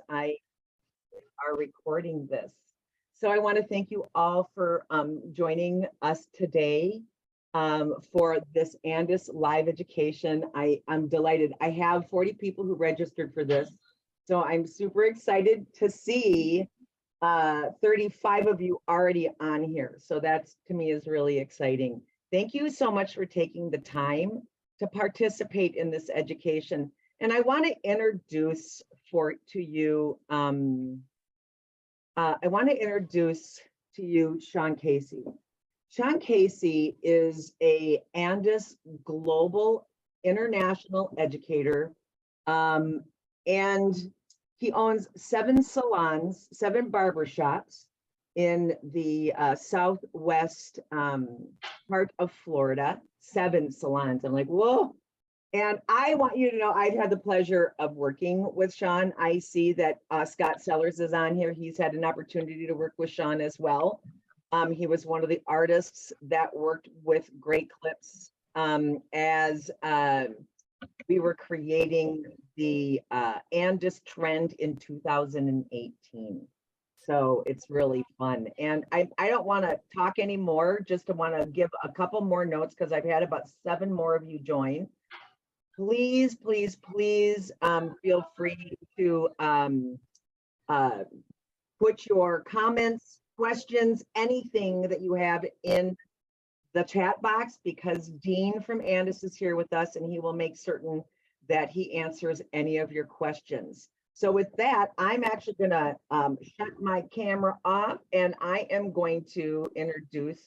I are recording this. So I want to thank you all for joining us today for this Andis live education. I'm delighted. I have 40 people who registered for this. So I'm super excited to see 35 of you already on here. So that's, to me, is really exciting. Thank you so much for taking the time to participate in this education. And I want to introduce to you Sean Casey. Sean Casey is a Andis global international educator, and he owns 7 salons, 7 barbershops in the southwest part of Florida. 7 salons. I'm like, whoa. And I want you to know, I've had the pleasure of working with Sean. I see that Scott Sellers is on here. He's had an opportunity to work with Sean as well. He was one of the artists that worked with Great Clips as we were creating the Andis trend in 2018. So it's really fun. And I don't want to talk anymore, just to want to give a couple more notes because I've had about 7 more of you join. Please, please, please feel free to put your comments, questions, anything that you have in the chat box, because Dean from Andis is here with us and he will make certain that he answers any of your questions. So with that, I'm actually going to shut my camera off and I am going to introduce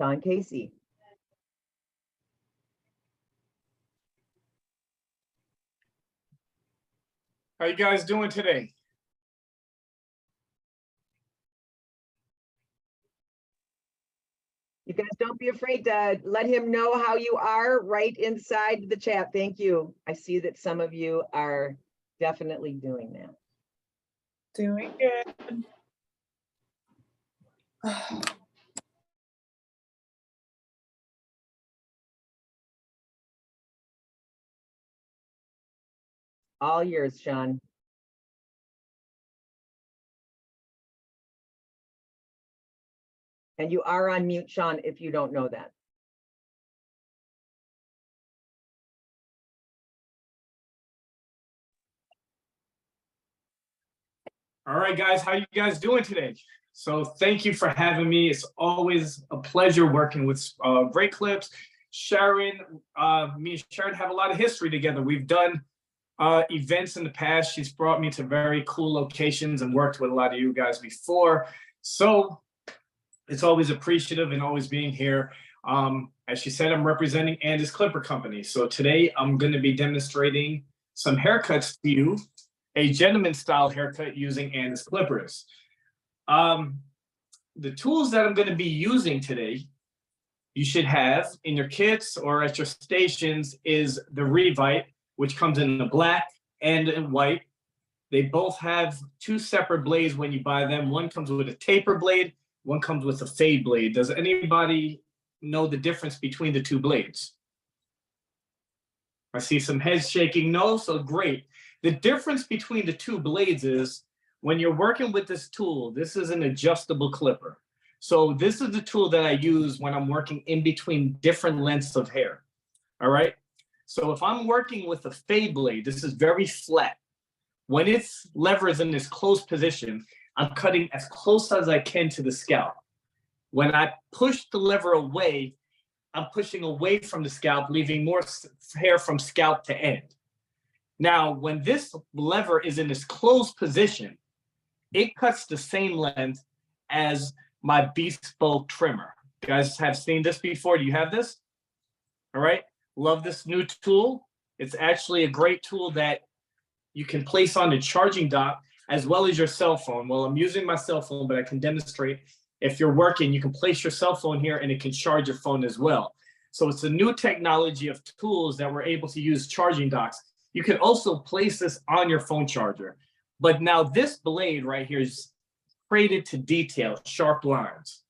Sean Casey. How you guys doing today? You guys don't be afraid to let him know how you are right inside the chat. Thank you. I see that some of you are definitely doing that. Doing good. All yours, Sean. And you are on mute, Sean, if you don't know that. All right, guys, how you guys doing today? So thank you for having me. It's always a pleasure working with Great Clips. Sharon, me and Sharon have a lot of history together. We've done events in the past. She's brought me to very cool locations and worked with a lot of you guys before. So it's always appreciative and always being here. As she said, I'm representing Andis Clipper Company. So today I'm going to be demonstrating some haircuts to you, a gentleman style haircut using Andis clippers. The tools that I'm going to be using today, you should have in your kits or at your stations, is the Revite, which comes in the black and in white. They both have 2 separate blades when you buy them. One comes with a taper blade, one comes with a fade blade. Does anybody know the difference between the 2 blades? I see some heads shaking no, so great. The difference between the 2 blades is when you're working with this tool, this is an adjustable clipper. So this is the tool that I use when I'm working in between different lengths of hair. All right. So if I'm working with a fade blade, this is very flat. When its lever is in this closed position, I'm cutting as close as I can to the scalp. When I push the lever away, I'm pushing away from the scalp, leaving more hair from scalp to end. Now, when this lever is in this closed position, it cuts the same length as my bespoke trimmer. You guys have seen this before. Do you have this? All right. Love this new tool. It's actually a great tool that you can place on the charging dock as well as your cell phone. Well, I'm using my cell phone, but I can demonstrate. If you're working, you can place your cell phone here and it can charge your phone as well. So it's a new technology of tools that we're able to use charging docks. You can also place this on your phone charger. But now this blade right here is created to detail sharp lines.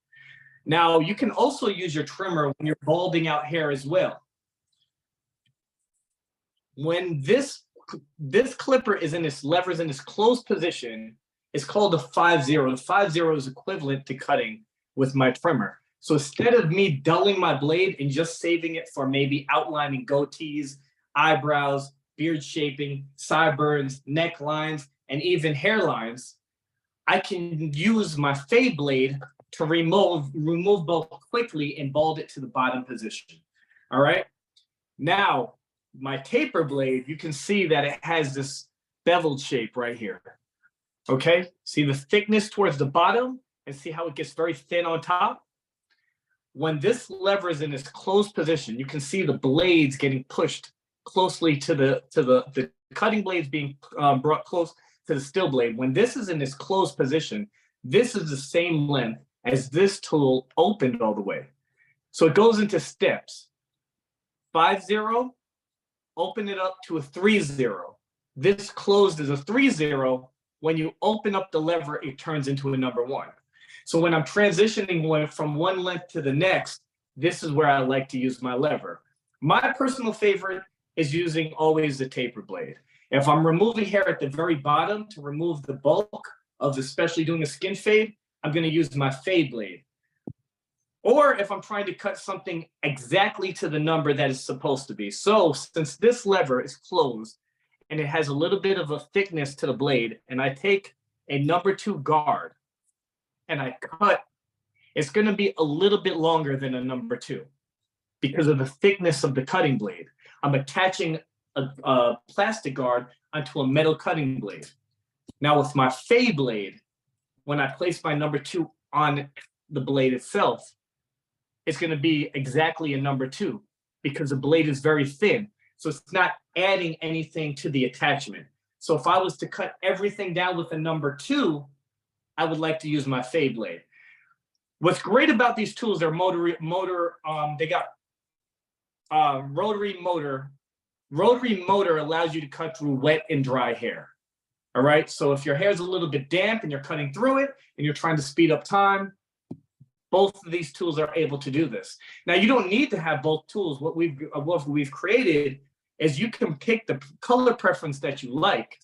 Now you can also use your trimmer when you're balding out hair as well. When this this clipper is in this lever is in this closed position. It's called a 5-0. The 5-0 is equivalent to cutting with my trimmer. So instead of me dulling my blade and just saving it for maybe outlining goatees, eyebrows, beard shaping, sideburns, necklines, and even hairlines, I can use my fade blade to remove both quickly and bald it to the bottom position. All right. Now, my taper blade, you can see that it has this beveled shape right here. Okay. See the thickness towards the bottom and see how it gets very thin on top? When this lever is in this closed position, you can see the blades getting pushed closely to the cutting blades being brought close to the still blade. When this is in this closed position, this is the same length as this tool opened all the way. So it goes into steps. 5-0, open it up to a 3-0. This closed is a 3-0. When you open up the lever, it turns into a number 1. So when I'm transitioning from one length to the next, this is where I like to use my lever. My personal favorite is using always the taper blade. If I'm removing hair at the very bottom to remove the bulk of especially doing a skin fade, I'm going to use my fade blade. Or if I'm trying to cut something exactly to the number that it's supposed to be. So since this lever is closed and it has a little bit of a thickness to the blade, and I take a number 2 guard and I cut, it's going to be a little bit longer than a number 2 because of the thickness of the cutting blade. I'm attaching a plastic guard onto a metal cutting blade. Now with my fade blade, when I place my number 2 on the blade itself, it's going to be exactly a number 2 because the blade is very thin. So it's not adding anything to the attachment. So if I was to cut everything down with a number 2, I would like to use my fade blade. What's great about these tools, they're they got rotary motor. Rotary motor allows you to cut through wet and dry hair. All right. So if your hair is a little bit damp and you're cutting through it and you're trying to speed up time, both of these tools are able to do this. Now, you don't need to have both tools. What we've created is you can pick the color preference that you like,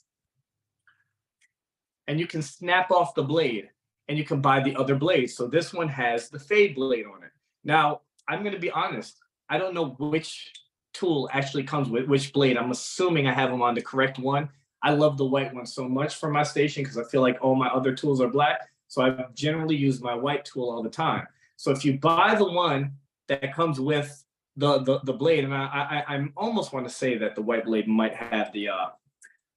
and you can snap off the blade and you can buy the other blade. So this one has the fade blade on it. Now, I'm going to be honest. I don't know which tool actually comes with which blade. I'm assuming I have them on the correct one. I love the white one so much for my station because I feel like all my other tools are black. So I generally use my white tool all the time. So if you buy the one that comes with the blade, and I almost want to say that the white blade might have the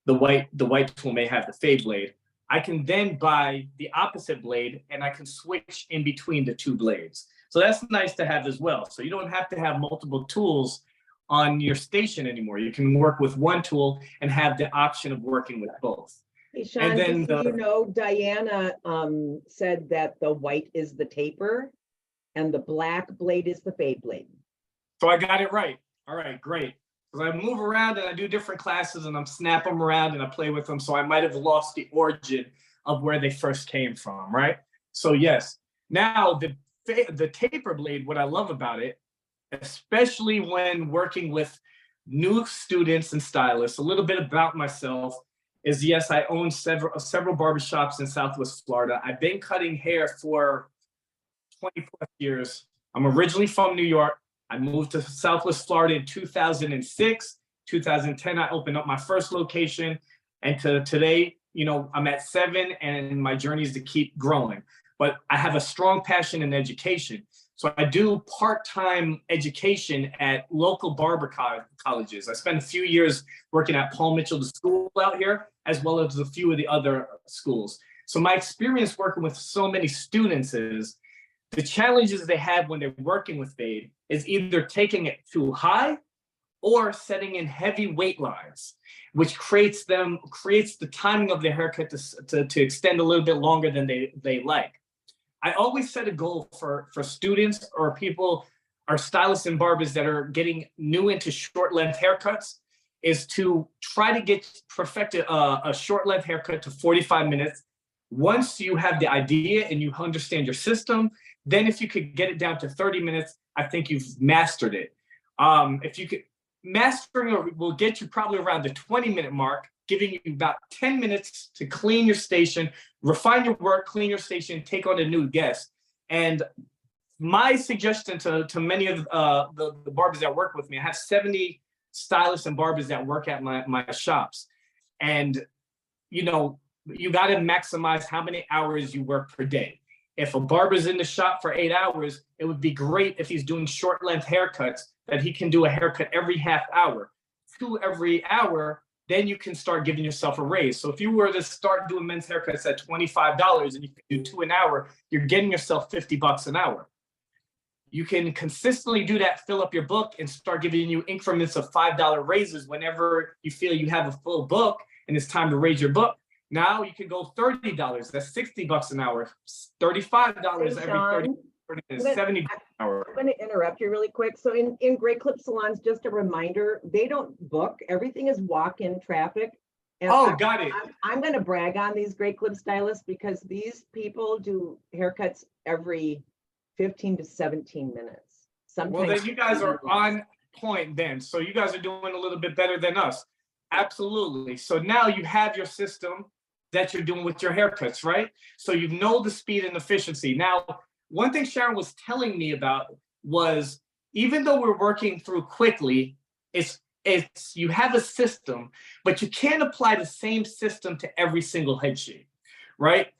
white tool may have the fade blade. I can then buy the opposite blade and I can switch in between the 2 blades. So that's nice to have as well. So you don't have to have multiple tools on your station anymore. You can work with one tool and have the option of working with both. Hey, Sean, just so you know, Diana said that the white is the taper and the black blade is the fade blade. So I got it right. All right, great. Because I move around and I do different classes and I'm snap them around and I play with them. So I might have lost the origin of where they first came from, right? So yes, now the taper blade, what I love about it, especially when working with new students and stylists, a little bit about myself is, yes, I own several barbershops in Southwest Florida. I've been cutting hair for 20 plus years. I'm originally from New York. I moved to Southwest Florida in 2006. 2010, I opened up my first location. And to today, you know, I'm at 7 and my journey is to keep growing. But I have a strong passion in education. So I do part-time education at local barber colleges. I spent a few years working at Paul Mitchell, the school out here, as well as a few of the other schools. So my experience working with so many students is the challenges they have when they're working with fade is either taking it too high or setting in heavy weight lines, which creates the timing of their haircut to extend a little bit longer than they like. I always set a goal for students or people, or stylists and barbers that are getting new into short length haircuts, is to try to perfect a short length haircut to 45 minutes. Once you have the idea and you understand your system, then if you could get it down to 30 minutes, I think you've mastered it. If you could, mastering will get you probably around the 20-minute mark, giving you about 10 minutes to clean your station, refine your work, clean your station, take on a new guest. And my suggestion to many of the barbers that work with me, I have 70 stylists and barbers that work at my shops. And, you know, you got to maximize how many hours you work per day. If a barber's in the shop for 8 hours, it would be great if he's doing short length haircuts, that he can do a haircut every half hour, 2 every hour, then you can start giving yourself a raise. So if you were to start doing men's haircuts at $25 and you can do 2 an hour, you're getting yourself $50 an hour. You can consistently do that, fill up your book, and start giving you increments of $5 raises whenever you feel you have a full book and it's time to raise your book. Now you can go $30. That's $60 an hour. $35 every 30 minutes, $70 an hour. I'm going to interrupt you really quick. So in Great Clip salons, just a reminder, they don't book. Everything is walk-in traffic. And Got it. I'm going to brag on these Great Clip stylists because these people do haircuts every 15 to 17 minutes. Sometimes. Well, then you guys are on point then. So you guys are doing a little bit better than us. Absolutely. So now you have your system that you're doing with your haircuts, right? So you know the speed and efficiency. Now, one thing Sharon was telling me about was, even though we're working through quickly, it's you have a system, but you can't apply the same system to every single head shape, right?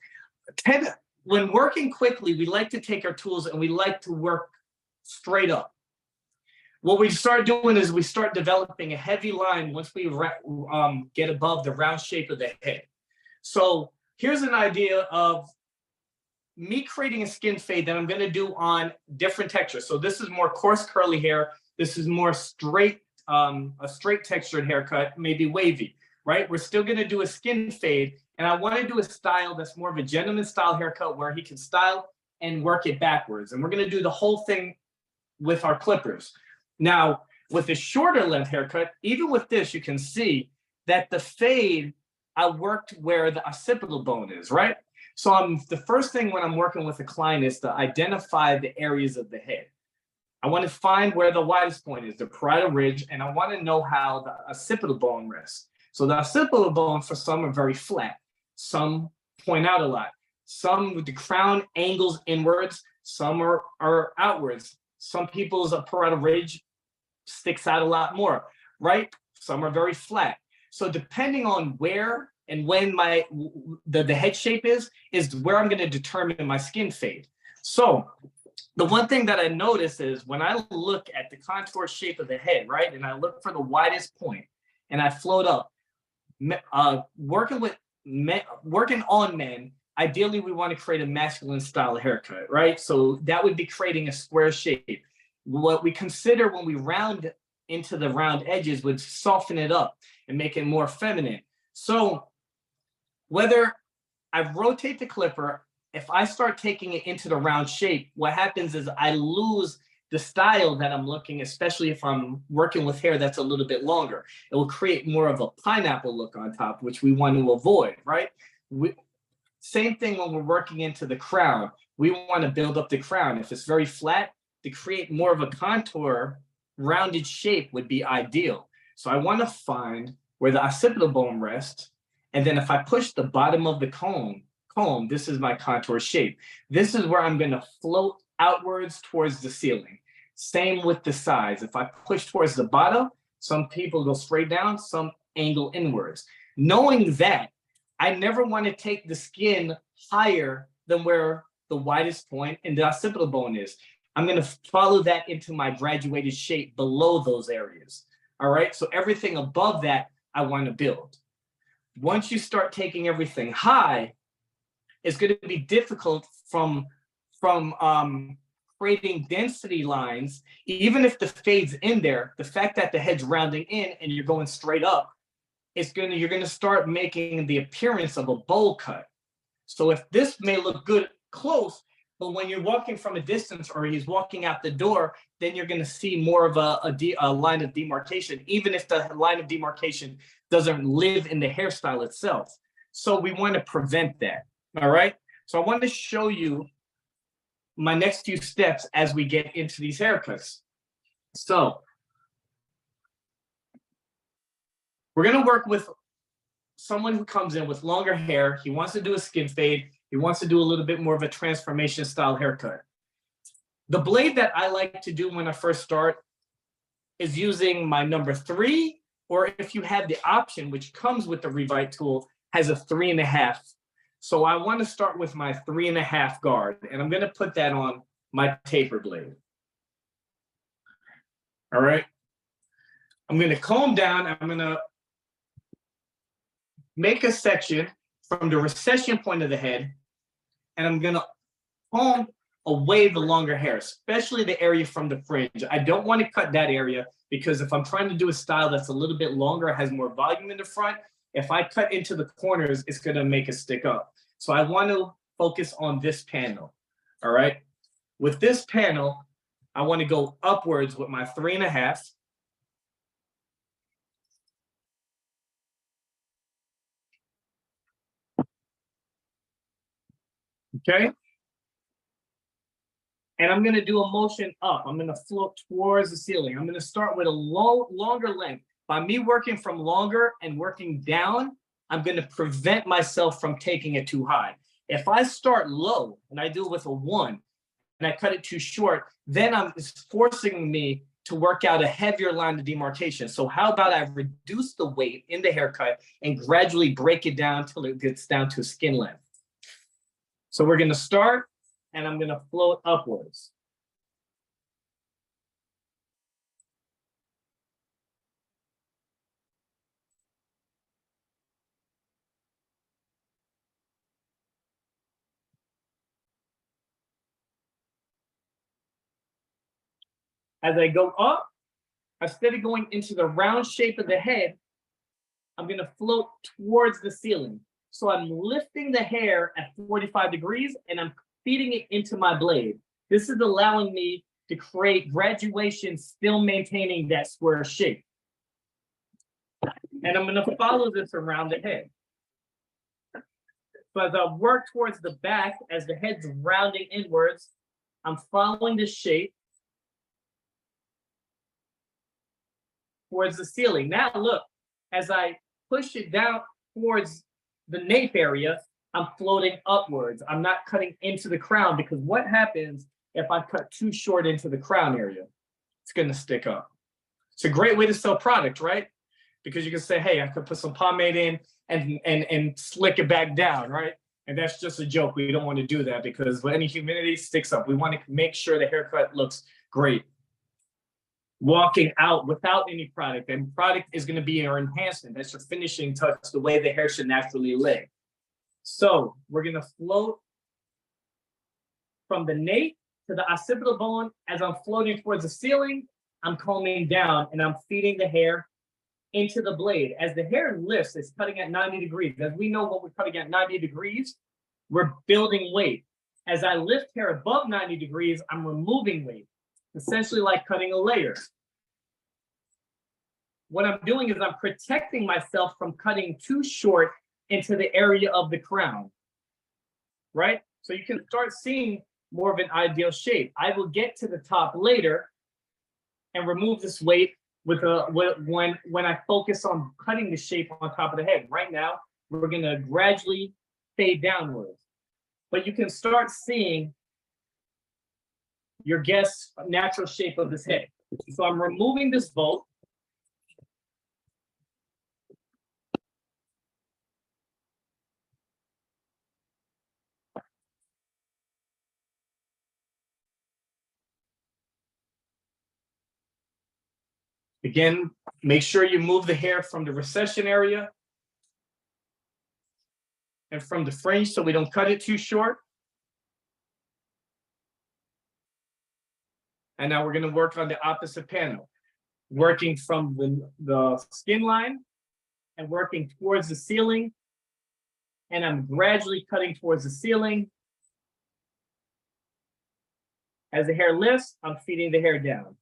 When working quickly, we like to take our tools and we like to work straight up. What we start doing is we start developing a heavy line once we get above the round shape of the head. So here's an idea of me creating a skin fade that I'm going to do on different textures. So this is more coarse curly hair. This is more straight, a straight textured haircut, maybe wavy, right? We're still going to do a skin fade. And I want to do a style that's more of a gentleman style haircut where he can style and work it backwards. And we're going to do the whole thing with our clippers. Now, with a shorter length haircut, even with this, you can see that the fade, I worked where the occipital bone is, right? So the first thing when I'm working with a client is to identify the areas of the head. I want to find where the widest point is, the parietal ridge, and I want to know how the occipital bone rests. So the occipital bone for some are very flat. Some point out a lot. Some with the crown angles inwards, some are outwards. Some people's parietal ridge sticks out a lot more, right? Some are very flat. So depending on where and when the head shape is where I'm going to determine my skin fade. So the one thing that I notice is when I look at the contour shape of the head, right, and I look for the widest point and I float up, working on men, ideally we want to create a masculine style haircut, right? So that would be creating a square shape. What we consider when we round into the round edges would soften it up and make it more feminine. So whether I rotate the clipper, if I start taking it into the round shape, what happens is I lose the style that I'm looking, especially if I'm working with hair that's a little bit longer. It will create more of a pineapple look on top, which we want to avoid, right? Same thing when we're working into the crown. We want to build up the crown. If it's very flat, to create more of a contour, rounded shape would be ideal. So I want to find where the occipital bone rests. And then if I push the bottom of the comb, this is my contour shape. This is where I'm going to float outwards towards the ceiling. Same with the sides. If I push towards the bottom, some people go straight down, some angle inwards. Knowing that, I never want to take the skin higher than where the widest point and the occipital bone is. I'm going to follow that into my graduated shape below those areas. All right. So everything above that, I want to build. Once you start taking everything high, it's going to be difficult from creating density lines. Even if the fade's in there, the fact that the head's rounding in and you're going straight up, you're going to start making the appearance of a bowl cut. So if this may look good close, but when you're walking from a distance or he's walking out the door, then you're going to see more of a line of demarcation, even if the line of demarcation doesn't live in the hairstyle itself. So we want to prevent that. All right. So I want to show you my next few steps as we get into these haircuts. So We're going to work with someone who comes in with longer hair. He wants to do a skin fade. He wants to do a little bit more of a transformation style haircut. The blade that I like to do when I first start is using my number 3, or if you have the option, which comes with the Revite tool, has a 3.5. So I want to start with my 3.5 guard, and I'm going to put that on my taper blade. All right. I'm going to comb down. I'm going to make a section from the recession point of the head, and I'm going to comb away the longer hair, especially the area from the fringe. I don't want to cut that area because if I'm trying to do a style that's a little bit longer, has more volume in the front, if I cut into the corners, it's going to make it stick up. So I want to focus on this panel. All right. With this panel, I want to go upwards with my 3.5. Okay. And I'm going to do a motion up. I'm going to float towards the ceiling. I'm going to start with a longer length. By me working from longer and working down, I'm going to prevent myself from taking it too high. If I start low and I do it with a 1 and I cut it too short, then it's forcing me to work out a heavier line of demarcation. So how about I reduce the weight in the haircut and gradually break it down till it gets down to skin length. So we're going to start, and I'm going to float upwards. As I go up, instead of going into the round shape of the head, I'm going to float towards the ceiling. So I'm lifting the hair at 45 degrees, and I'm feeding it into my blade. This is allowing me to create graduation, still maintaining that square shape. And I'm going to follow this around the head. So as I work towards the back, as the head's rounding inwards, I'm following the shape towards the ceiling. Now look, as I push it down towards the nape area, I'm floating upwards. I'm not cutting into the crown, because what happens if I cut too short into the crown area? It's going to stick up. It's a great way to sell product, right? Because you can say, hey, I could put some pomade in and slick it back down, right? And that's just a joke. We don't want to do that, because when any humidity sticks up, we want to make sure the haircut looks great. Walking out without any product, and product is going to be your enhancement. That's your finishing touch, the way the hair should naturally lay. So we're going to float from the nape to the occipital bone. As I'm floating towards the ceiling, I'm combing down and I'm feeding the hair into the blade. As the hair lifts, it's cutting at 90 degrees. As we know, when we're cutting at 90 degrees, we're building weight. As I lift hair above 90 degrees, I'm removing weight, essentially like cutting a layer. What I'm doing is I'm protecting myself from cutting too short into the area of the crown, right? So you can start seeing more of an ideal shape. I will get to the top later and remove this weight when I focus on cutting the shape on top of the head. Right now, we're going to gradually fade downwards. But you can start seeing your guest's natural shape of his head. So I'm removing this bolt. Again, make sure you move the hair from the recession area and from the fringe so we don't cut it too short. And now we're going to work on the opposite panel, working from the skin line and working towards the ceiling. And I'm gradually cutting towards the ceiling. As the hair lifts, I'm feeding the hair down.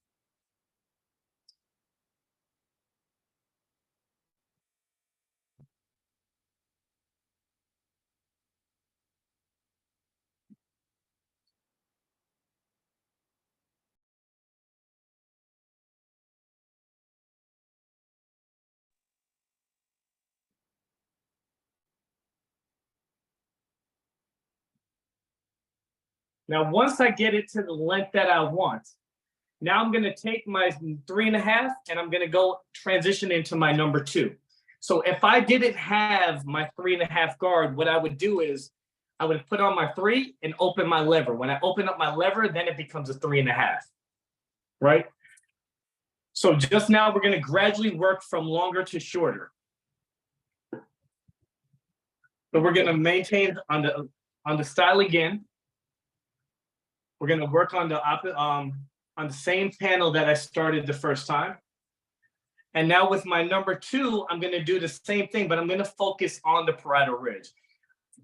Now, once I get it to the length that I want, now I'm going to take my 3.5 and I'm going to go transition into my number 2. So if I didn't have my 3.5 guard, what I would do is I would put on my 3 and open my lever. When I open up my lever, then it becomes a 3.5, right? So just now we're going to gradually work from longer to shorter. So we're going to maintain on the style again. We're going to work on the same panel that I started the first time. And now with my number 2, I'm going to do the same thing, but I'm going to focus on the parietal ridge.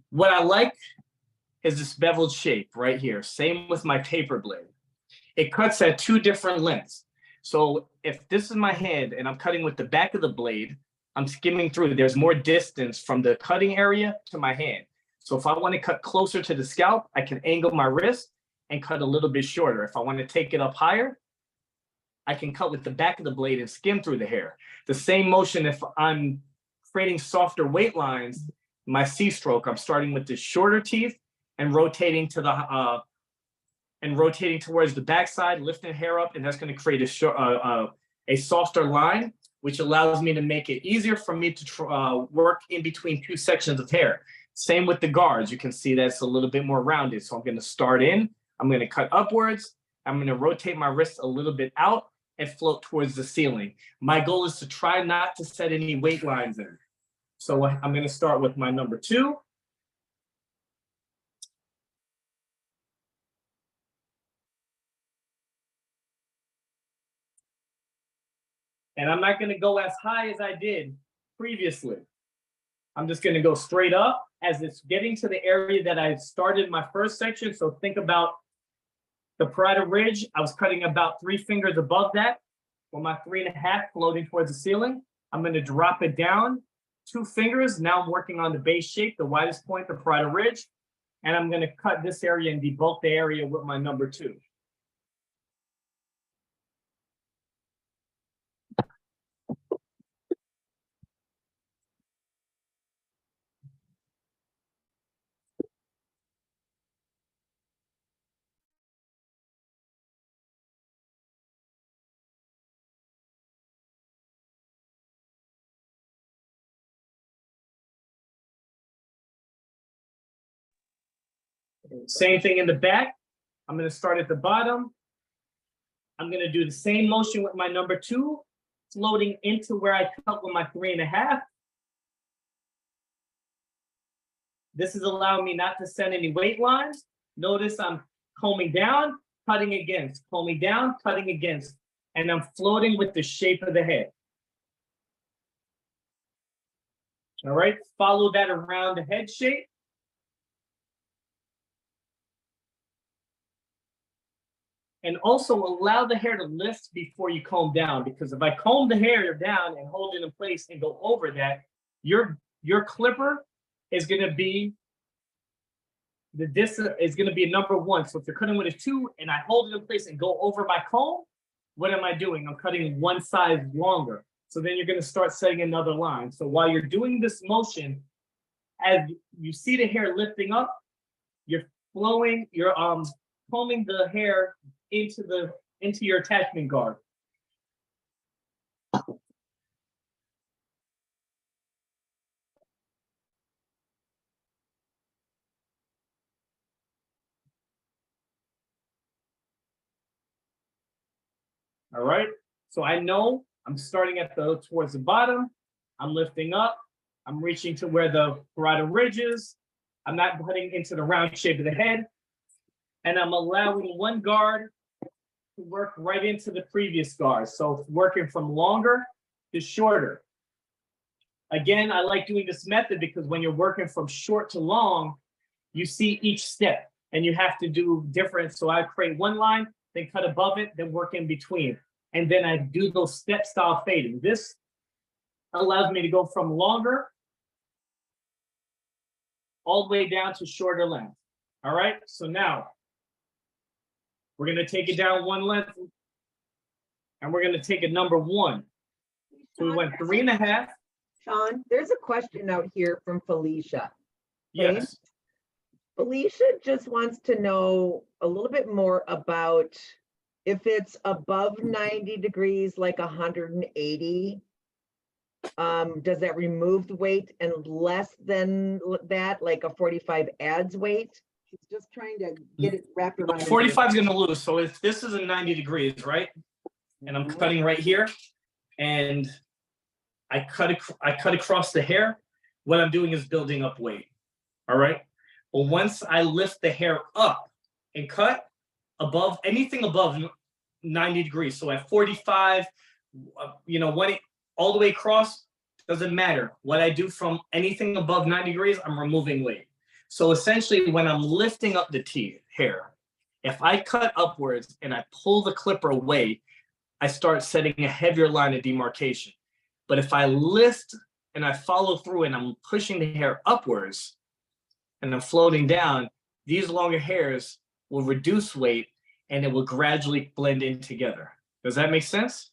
What I like is this beveled shape right here. Same with my taper blade. It cuts at 2 different lengths. So if this is my hand and I'm cutting with the back of the blade, I'm skimming through. There's more distance from the cutting area to my hand. So if I want to cut closer to the scalp, I can angle my wrist and cut a little bit shorter. If I want to take it up higher, I can cut with the back of the blade and skim through the hair. The same motion if I'm creating softer weight lines, my C stroke, I'm starting with the shorter teeth and rotating to the rotating towards the backside, lifting hair up, and that's going to create a softer line, which allows me to make it easier for me to work in between 2 sections of hair. Same with the guards. You can see that's a little bit more rounded. So I'm going to start in, I'm going to cut upwards, I'm going to rotate my wrist a little bit out and float towards the ceiling. My goal is to try not to set any weight lines in. So I'm going to start with my number 2. And I'm not going to go as high as I did previously. I'm just going to go straight up as it's getting to the area that I started my first section. So think about the parietal ridge. I was cutting about 3 fingers above that with my 3.5 floating towards the ceiling. I'm going to drop it down 2 fingers. Now I'm working on the base shape, the widest point, the parietal ridge. And I'm going to cut this area and debulk the area with my number 2. Same thing in the back. I'm going to start at the bottom. I'm going to do the same motion with my number 2, floating into where I cut with my 3.5. This is allowing me not to set any weight lines. Notice I'm combing down, cutting against, combing down, cutting against, and I'm floating with the shape of the head. All right, follow that around the head shape. And also allow the hair to lift before you comb down, because if I comb the hair down and hold it in place and go over that, your clipper is going to be the distance is going to be a number 1. So if you're cutting with a 2 and I hold it in place and go over my comb, what am I doing? I'm cutting one size longer. So then you're going to start setting another line. So while you're doing this motion, as you see the hair lifting up, you're flowing, you're combing the hair into your attachment guard. All right. So I know I'm starting at towards the bottom. I'm lifting up. I'm reaching to where the parietal ridge is. I'm not cutting into the round shape of the head. And I'm allowing one guard to work right into the previous guard. So working from longer to shorter. Again, I like doing this method because when you're working from short to long, you see each step and you have to do different. So I create one line, then cut above it, then work in between. And then I do those step style fading. This allows me to go from longer all the way down to shorter length. All right, so now we're going to take it down one length and we're going to take it number 1. So we went 3.5. Sean, there's a question out here from Felicia. Yes. Alicia just wants to know a little bit more about if it's above 90 degrees, like 180. Does that remove the weight, and less than that, like a 45 adds weight? She's just trying to get it wrapped around. 45 is going to lose. So if this is a 90 degrees, right? And I'm cutting right here, and I cut across the hair, what I'm doing is building up weight. All right. But once I lift the hair up and cut above anything above 90 degrees, so at 45, all the way across, doesn't matter. What I do from anything above 90 degrees, I'm removing weight. So essentially, when I'm lifting up the hair, if I cut upwards and I pull the clipper away, I start setting a heavier line of demarcation. But if I lift and I follow through and I'm pushing the hair upwards and I'm floating down, these longer hairs will reduce weight and it will gradually blend in together. Does that make sense?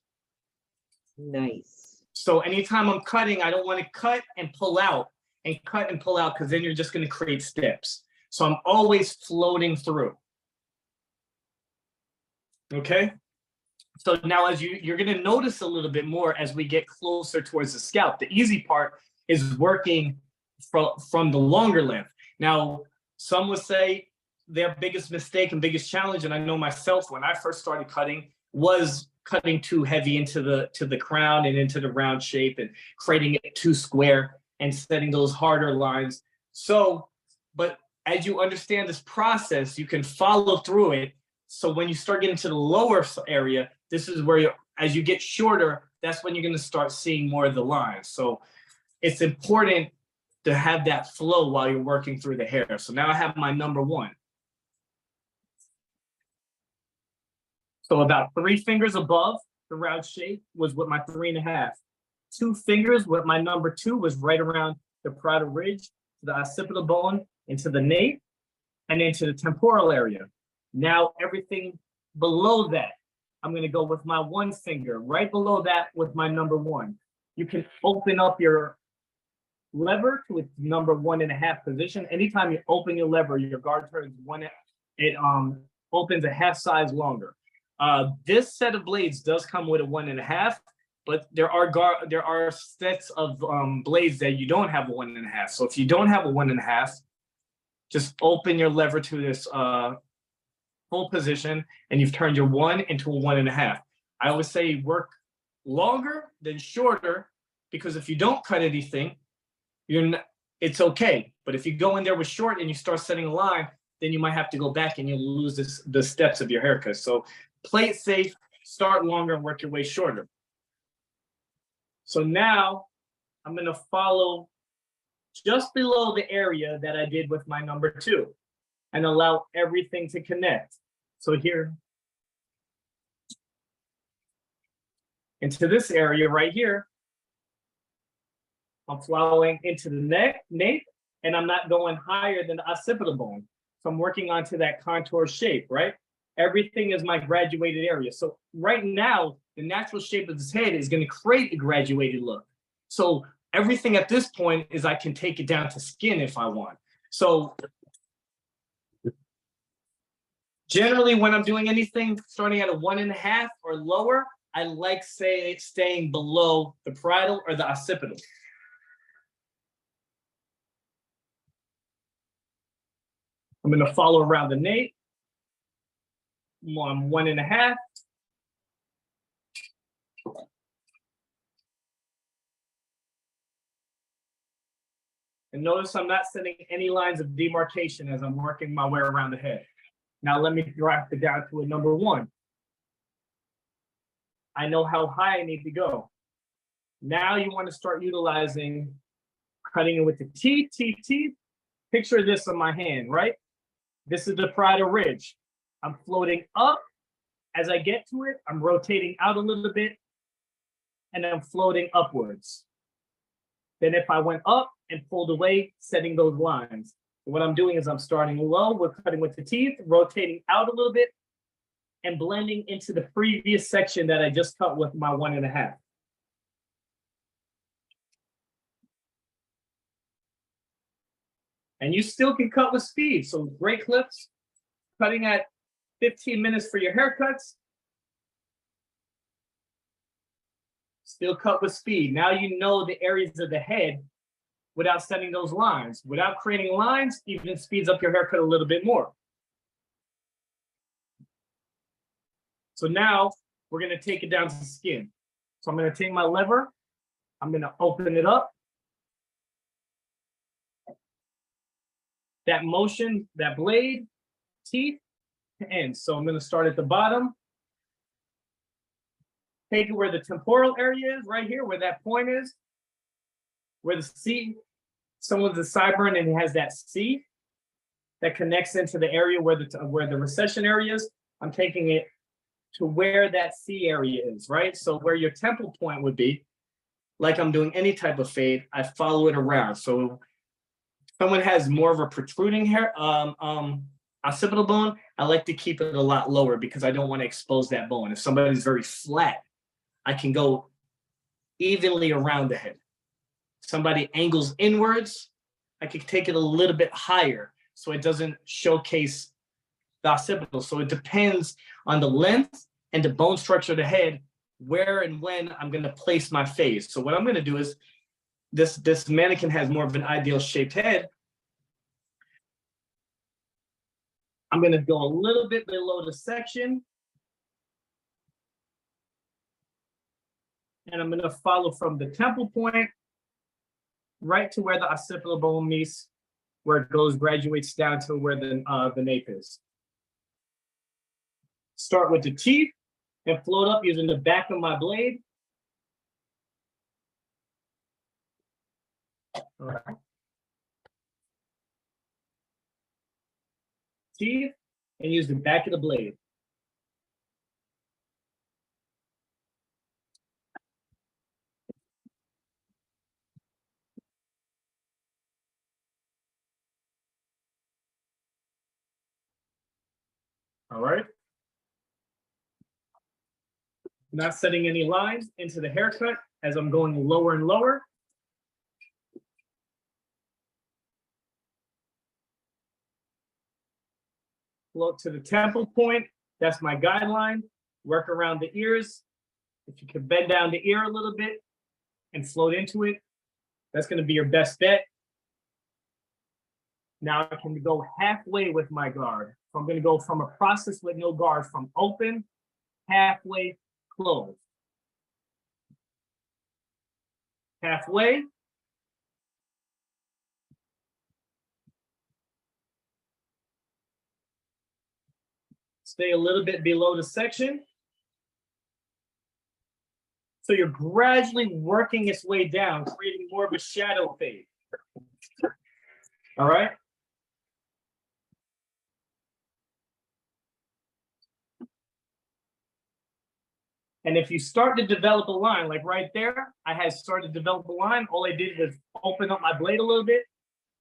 Nice. So anytime I'm cutting, I don't want to cut and pull out and cut and pull out, because then you're just going to create steps. So I'm always floating through. Okay? So now as you're going to notice a little bit more as we get closer towards the scalp. The easy part is working from the longer length. Now, some would say their biggest mistake and biggest challenge, and I know myself when I first started cutting, was cutting too heavy into the crown and into the round shape and creating it too square and setting those harder lines. So, but as you understand this process, you can follow through it. So when you start getting to the lower area, this is where as you get shorter, that's when you're going to start seeing more of the lines. So it's important to have that flow while you're working through the hair. So now I have my number one. So about 3 fingers above the round shape was with my 3.5. 2 fingers with my number 2 was right around the parietal ridge, the occipital bone, into the nape, and into the temporal area. Now everything below that, I'm going to go with my 1 finger right below that with my number 1. You can open up your lever to its number 1.5 position. Anytime you open your lever, your guard turns it opens a half size longer. This set of blades does come with a 1.5, but there are sets of blades that you don't have a 1.5. So if you don't have a 1.5, just open your lever to this full position, and you've turned your 1 into a 1.5. I always say work longer than shorter, because if you don't cut anything, it's okay. But if you go in there with short and you start setting a line, then you might have to go back and you'll lose the steps of your haircut. So play it safe, start longer, and work your way shorter. So now I'm going to follow just below the area that I did with my number 2 and allow everything to connect. So here, into this area right here, I'm following into the nape, and I'm not going higher than the occipital bone. So I'm working onto that contour shape, right? Everything is my graduated area. So right now, the natural shape of his head is going to create a graduated look. So everything at this point is I can take it down to skin if I want. So generally, when I'm doing anything starting at a 1.5 or lower, I like staying below the parietal or the occipital. I'm going to follow around the nape. I'm 1.5. And notice I'm not setting any lines of demarcation as I'm working my way around the head. Now let me drop it down to a number 1. I know how high I need to go. Now you want to start utilizing cutting it with the teeth. Picture this on my hand, right? This is the parietal ridge. I'm floating up. As I get to it, I'm rotating out a little bit, and I'm floating upwards. Then if I went up and pulled away, setting those lines. What I'm doing is I'm starting low, we're cutting with the teeth, rotating out a little bit, and blending into the previous section that I just cut with my 1.5. And you still can cut with speed. So great clips, cutting at 15 minutes for your haircuts. Still cut with speed. Now you know the areas of the head without setting those lines. Without creating lines, even speeds up your haircut a little bit more. So now we're gonna take it down to the skin. So I'm gonna take my lever, I'm gonna open it up. That motion, that blade, teeth to end. So I'm gonna start at the bottom. Take it where the temporal area is, right here, where that point is, where the C, someone's a sideburn and it has that C that connects into the area where the recession area is. I'm taking it to where that C area is, right? So where your temple point would be, like I'm doing any type of fade, I follow it around. So if someone has more of a protruding hair, occipital bone, I like to keep it a lot lower because I don't want to expose that bone. If somebody's very flat, I can go evenly around the head. Somebody angles inwards, I can take it a little bit higher so it doesn't showcase the occipital. So it depends on the length and the bone structure of the head, where and when I'm going to place my face. So what I'm going to do is, this mannequin has more of an ideal shaped head. I'm going to go a little bit below the section. And I'm going to follow from the temple point right to where the occipital bone meets, where it goes, graduates down to where the nape is. Start with the teeth and float up using the back of my blade. All right. Teeth and use the back of the blade. All right. Not setting any lines into the haircut as I'm going lower and lower. Float to the temple point. That's my guideline. Work around the ears. If you can bend down the ear a little bit and float into it, that's going to be your best bet. Now I can go halfway with my guard. So I'm going to go from a process with no guard, from open, halfway, close. Halfway. Stay a little bit below the section. So you're gradually working its way down, creating more of a shadow fade. All right. And if you start to develop a line, like right there, I had started to develop a line. All I did was open up my blade a little bit,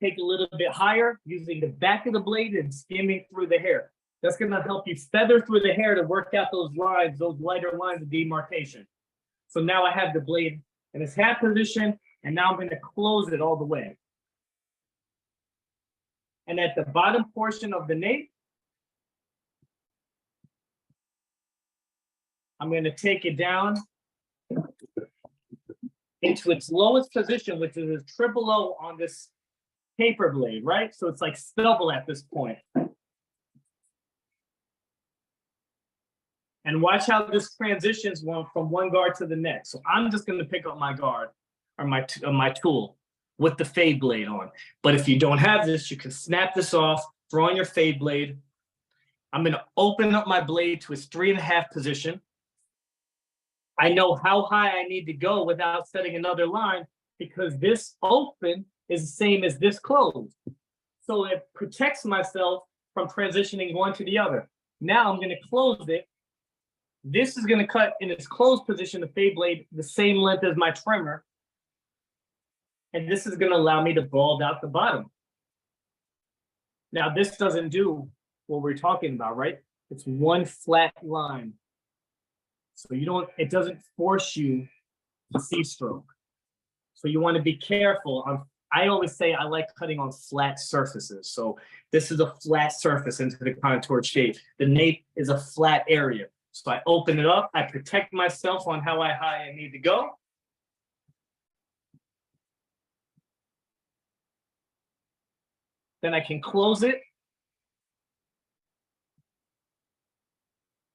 take a little bit higher, using the back of the blade and skimming through the hair. That's going to help you feather through the hair to work out those lines, those lighter lines of demarcation. So now I have the blade in its half position, and now I'm going to close it all the way. And at the bottom portion of the nape, I'm going to take it down into its lowest position, which is a triple O on this paper blade, right? So it's like stubble at this point. And watch how this transitions from one guard to the next. So I'm just going to pick up my guard or my tool with the fade blade on. But if you don't have this, you can snap this off, throw on your fade blade. I'm going to open up my blade to its 3.5 position. I know how high I need to go without setting another line because this open is the same as this closed. So it protects myself from transitioning one to the other. Now I'm going to close it. This is going to cut in its closed position, the fade blade, the same length as my trimmer. And this is going to allow me to bald out the bottom. Now, this doesn't do what we're talking about, right? It's one flat line. So it doesn't force you to C-stroke. So you want to be careful. I always say I like cutting on flat surfaces. So this is a flat surface into the contoured shape. The nape is a flat area. So I open it up, I protect myself on how high I need to go. Then I can close it.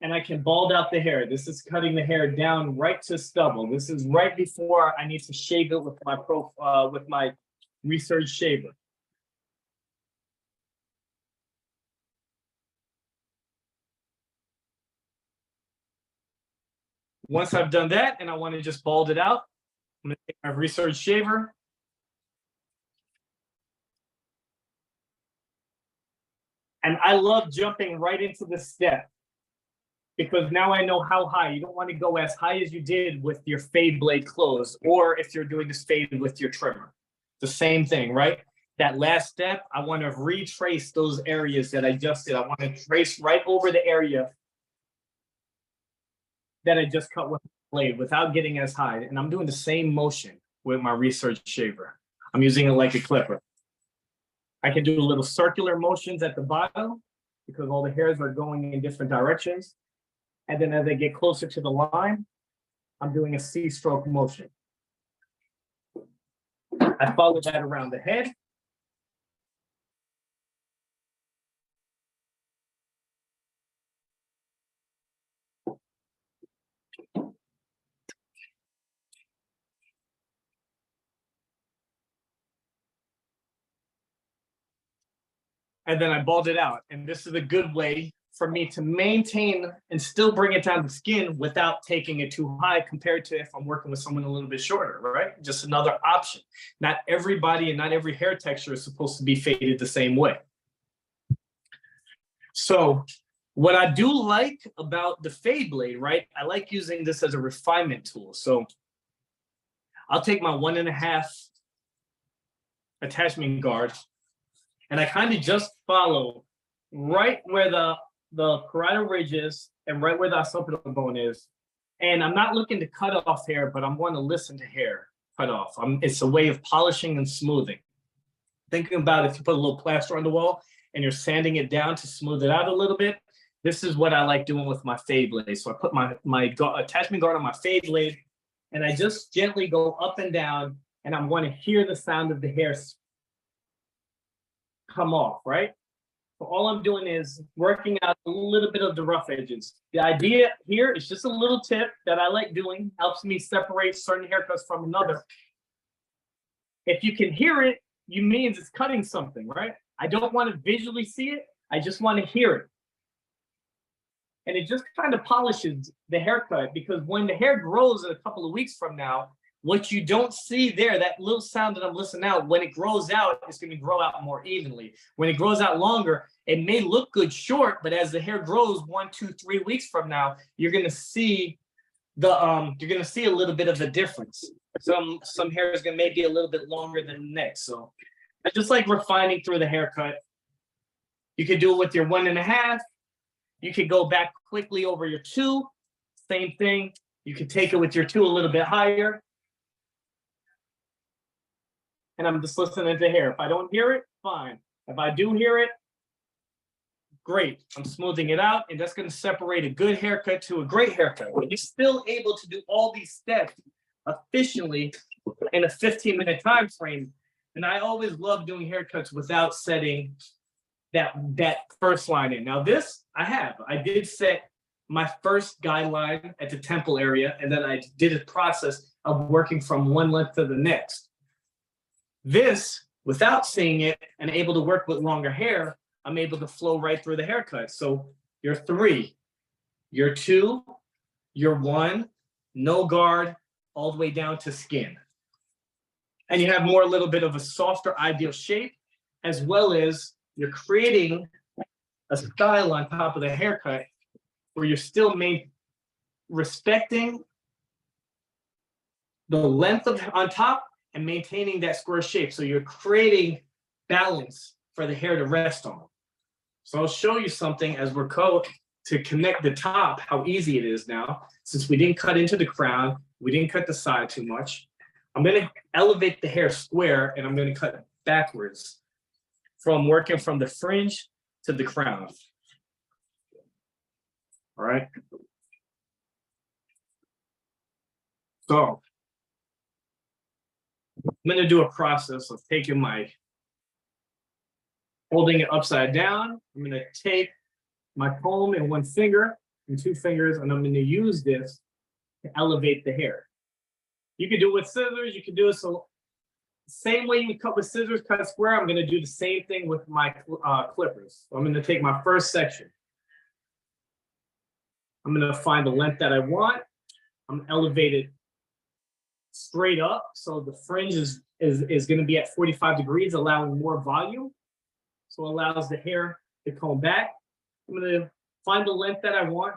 And I can bald out the hair. This is cutting the hair down right to stubble. This is right before I need to shave it with my research shaver. Once I've done that and I want to just bald it out, I'm going to take my research shaver. And I love jumping right into the step because now I know how high. You don't want to go as high as you did with your fade blade closed, or if you're doing this fade with your trimmer. The same thing, right? That last step, I want to retrace those areas that I just did. I want to trace right over the area that I just cut with the blade without getting as high. And I'm doing the same motion with my research shaver. I'm using it like a clipper. I can do little circular motions at the bottom because all the hairs are going in different directions. And then as I get closer to the line, I'm doing a C-stroke motion. I follow that around the head. And then I bald it out. And this is a good way for me to maintain and still bring it down to skin without taking it too high compared to if I'm working with someone a little bit shorter, right? Just another option. Not everybody and not every hair texture is supposed to be faded the same way. So what I do like about the fade blade, right? I like using this as a refinement tool. So I'll take my 1.5 attachment guard and I kind of just follow right where the parietal ridge is and right where the occipital bone is. And I'm not looking to cut off hair, but I'm going to listen to hair cut off. It's a way of polishing and smoothing. Thinking about if you put a little plaster on the wall and you're sanding it down to smooth it out a little bit, this is what I like doing with my fade blade. So I put my attachment guard on my fade blade and I just gently go up and down and I'm going to hear the sound of the hair come off, right? So all I'm doing is working out a little bit of the rough edges. The idea here is just a little tip that I like doing, helps me separate certain haircuts from another. If you can hear it, you means it's cutting something, right? I don't want to visually see it. I just want to hear it. And it just kind of polishes the haircut because when the hair grows in a couple of weeks from now, what you don't see there, that little sound that I'm listening out, when it grows out, it's going to grow out more evenly. When it grows out longer, it may look good short, but as the hair grows 1, 2, 3 weeks from now, you're going to see a little bit of a difference. Some hair is going to maybe a little bit longer than the next. So I just like refining through the haircut. You can do it with your 1.5. You can go back quickly over your 2. Same thing. You can take it with your 2 a little bit higher. And I'm just listening to hair. If I don't hear it, fine. If I do hear it, great. I'm smoothing it out, and that's going to separate a good haircut to a great haircut. But you're still able to do all these steps efficiently in a 15-minute time frame. And I always love doing haircuts without setting that first line in. Now this, I did set my first guideline at the temple area, and then I did a process of working from one length to the next. This, without seeing it and able to work with longer hair, I'm able to flow right through the haircut. So your 3, your 2, your 1, no guard, all the way down to skin. And you have more a little bit of a softer ideal shape, as well as you're creating a style on top of the haircut where you're still respecting the length on top and maintaining that square shape. So you're creating balance for the hair to rest on. So I'll show you something as we're to connect the top, how easy it is now. Since we didn't cut into the crown, we didn't cut the side too much. I'm gonna elevate the hair square and I'm gonna cut backwards from working from the fringe to the crown. All right. So I'm gonna do a process of taking holding it upside down. I'm gonna take my comb in one finger and two fingers, and I'm gonna use this to elevate the hair. You can do it with scissors, you can do it so same way you cut with scissors, cut square, I'm gonna do the same thing with my clippers. So I'm gonna take my first section. I'm gonna find the length that I want. I'm gonna elevate it straight up. So the fringe is gonna be at 45 degrees, allowing more volume. So it allows the hair to comb back. I'm gonna find the length that I want.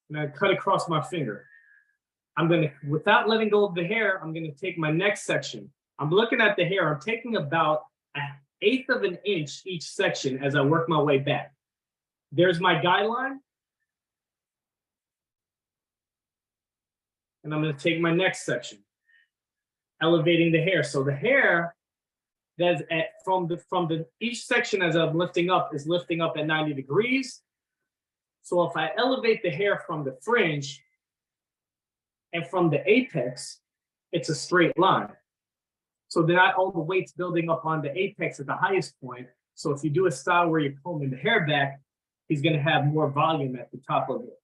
And I cut across my finger. I'm gonna, without letting go of the hair, I'm gonna take my next section. I'm looking at the hair, I'm taking about 1/8 of an inch each section as I work my way back. There's my guideline. And I'm gonna take my next section, elevating the hair. So the hair that's from each section as I'm lifting up is lifting up at 90 degrees. So if I elevate the hair from the fringe and from the apex, it's a straight line. So not all the weight's building up on the apex at the highest point. So if you do a style where you're combing the hair back, he's gonna have more volume at the top of it,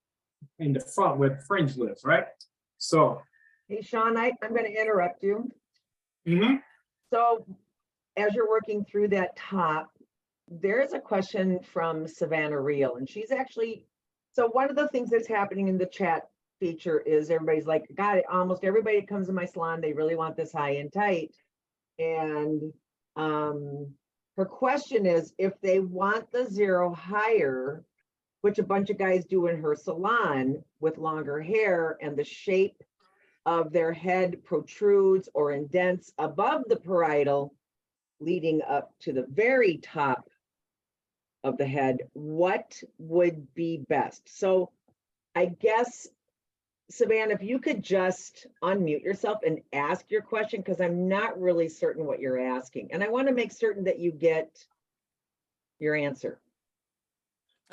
in the front where the fringe lives, right? So. Hey, Sean, I'm going to interrupt you. Mm-hmm. So as you're working through that top, there's a question from Savannah Reel, and she's actually, so one of the things that's happening in the chat feature is everybody's like, God, almost everybody that comes to my salon, they really want this high and tight. And her question is, if they want the zero higher, which a bunch of guys do in her salon with longer hair, and the shape of their head protrudes or indents above the parietal, leading up to the very top of the head, what would be best? So I guess, Savannah, if you could just unmute yourself and ask your question, because I'm not really certain what you're asking. And I want to make certain that you get your answer.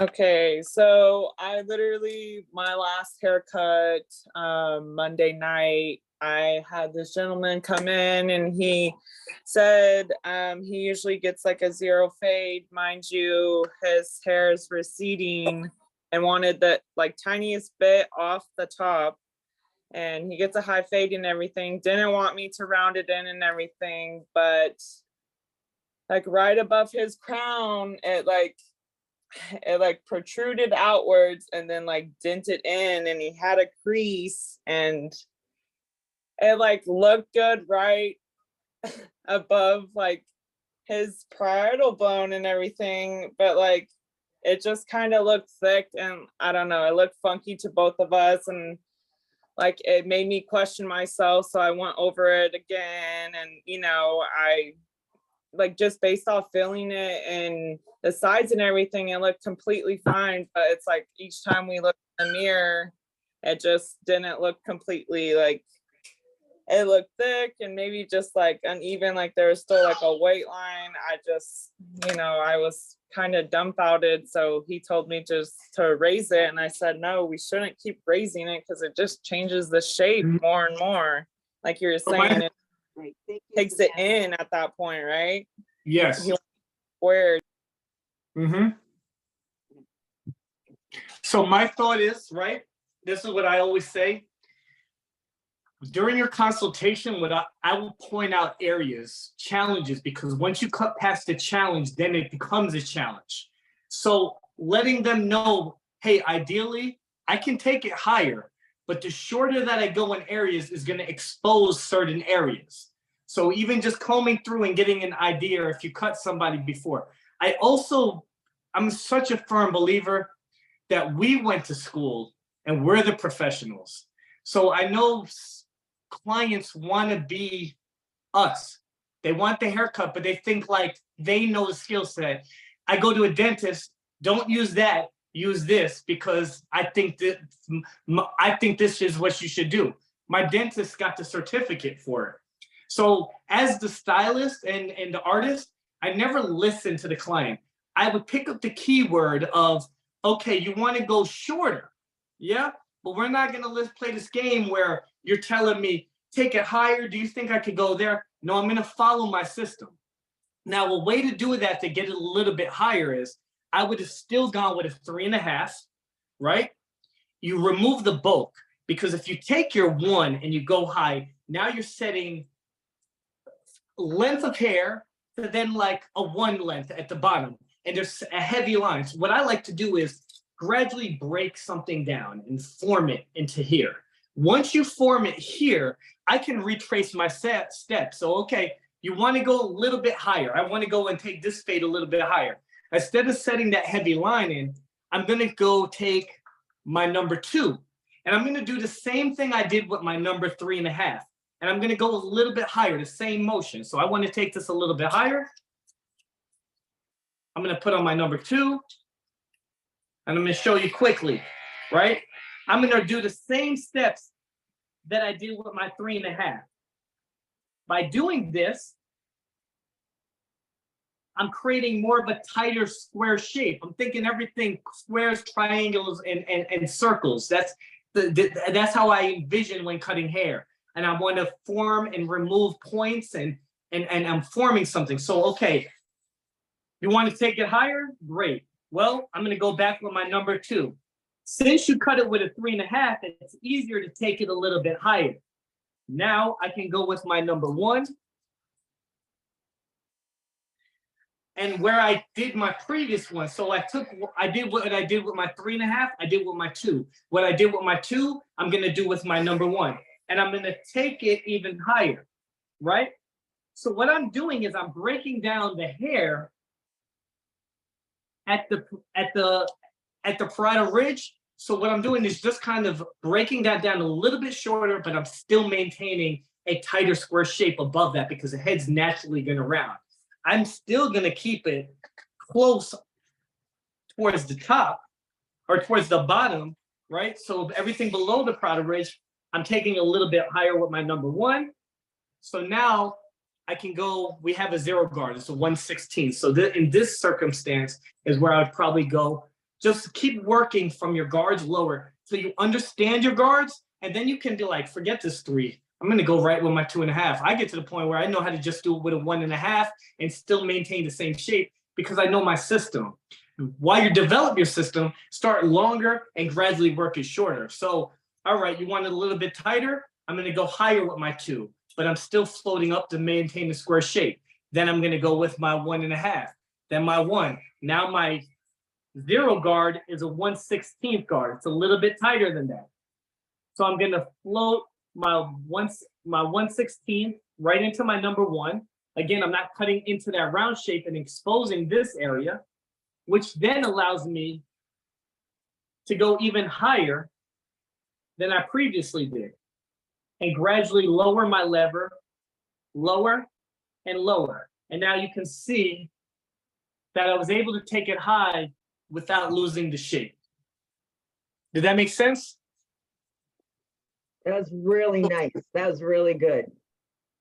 Okay, so I literally, my last haircut, Monday night, I had this gentleman come in and he said he usually gets like a zero fade. Mind you, his hair is receding and wanted the like tiniest bit off the top. And he gets a high fade and everything. Didn't want me to round it in and everything, but like right above his crown, it protruded outwards and then like dented in, and he had a crease, and it like looked good right above like his parietal bone and everything, but like it just kind of looked thick, and I don't know, it looked funky to both of us, and like it made me question myself. So I went over it again, and you know, I like just based off feeling it and the sides and everything, it looked completely fine. But it's like each time we looked in the mirror, it just didn't look completely like, it looked thick and maybe just like uneven, like there was still like a white line. I just, you know, I was kind of dumbfounded. So he told me just to raise it, and I said, no, we shouldn't keep raising it because it just changes the shape more and more. Like you were saying, it Right. Thank you, takes it Savannah. in at that point, right? Yes. Where Mm-hmm. So my thought is, right, this is what I always say. During your consultation, I will point out areas, challenges, because once you cut past the challenge, then it becomes a challenge. So letting them know, hey, ideally, I can take it higher, but the shorter that I go in areas is going to expose certain areas. So even just combing through and getting an idea if you cut somebody before. I'm such a firm believer that we went to school and we're the professionals. So I know clients want to be us. They want the haircut, but they think like they know the skill set. I go to a dentist, don't use that, use this, because I think this is what you should do. My dentist got the certificate for it. So as the stylist and the artist, I never listened to the client. I would pick up the keyword of, okay, you want to go shorter. Yeah, but we're not going to play this game where you're telling me, take it higher. Do you think I could go there? No, I'm going to follow my system. Now, a way to do that to get it a little bit higher is I would have still gone with a 3.5, right? You remove the bulk, because if you take your 1 and you go high, now you're setting length of hair to then like a 1 length at the bottom. And there's a heavy line. So what I like to do is gradually break something down and form it into here. Once you form it here, I can retrace my steps. So, okay, you want to go a little bit higher. I want to go and take this fade a little bit higher. Instead of setting that heavy line in, I'm going to go take my number 2. And I'm going to do the same thing I did with my number 3.5. And I'm going to go a little bit higher, the same motion. So I want to take this a little bit higher. I'm going to put on my number 2. And I'm going to show you quickly, right? I'm going to do the same steps that I did with my 3.5. By doing this, I'm creating more of a tighter square shape. I'm thinking everything squares, triangles, and circles. That's how I envision when cutting hair. And I want to form and remove points, and I'm forming something. So, okay, you want to take it higher? Great. Well, I'm going to go back with my number 2. Since you cut it with a 3.5, it's easier to take it a little bit higher. Now I can go with my number 1. And where I did my previous one, so I did what I did with my 3.5, I did with my 2. What I did with my 2, I'm going to do with my number 1. And I'm going to take it even higher, right? So what I'm doing is I'm breaking down the hair at the parietal ridge. So what I'm doing is just kind of breaking that down a little bit shorter, but I'm still maintaining a tighter square shape above that because the head's naturally going to round. I'm still going to keep it close towards the top or towards the bottom, right? So everything below the parietal ridge, I'm taking a little bit higher with my number 1. So now I can go, we have a 0 guard, it's a 1/16. So in this circumstance is where I would probably go, just keep working from your guards lower so you understand your guards, and then you can be like, forget this 3. I'm going to go right with my 2.5. I get to the point where I know how to just do it with a 1.5 and still maintain the same shape because I know my system. While you develop your system, start longer and gradually work it shorter. So, all right, you want it a little bit tighter? I'm going to go higher with my 2, but I'm still floating up to maintain the square shape. Then I'm going to go with my 1.5, then my 1. Now my 0 guard is a 1/16 guard. It's a little bit tighter than that. So I'm going to float my 1/16 right into my number 1. Again, I'm not cutting into that round shape and exposing this area, which then allows me to go even higher than I previously did and gradually lower my lever, lower and lower. And now you can see that I was able to take it high without losing the shape. Did that make sense? That was really nice. That was really good.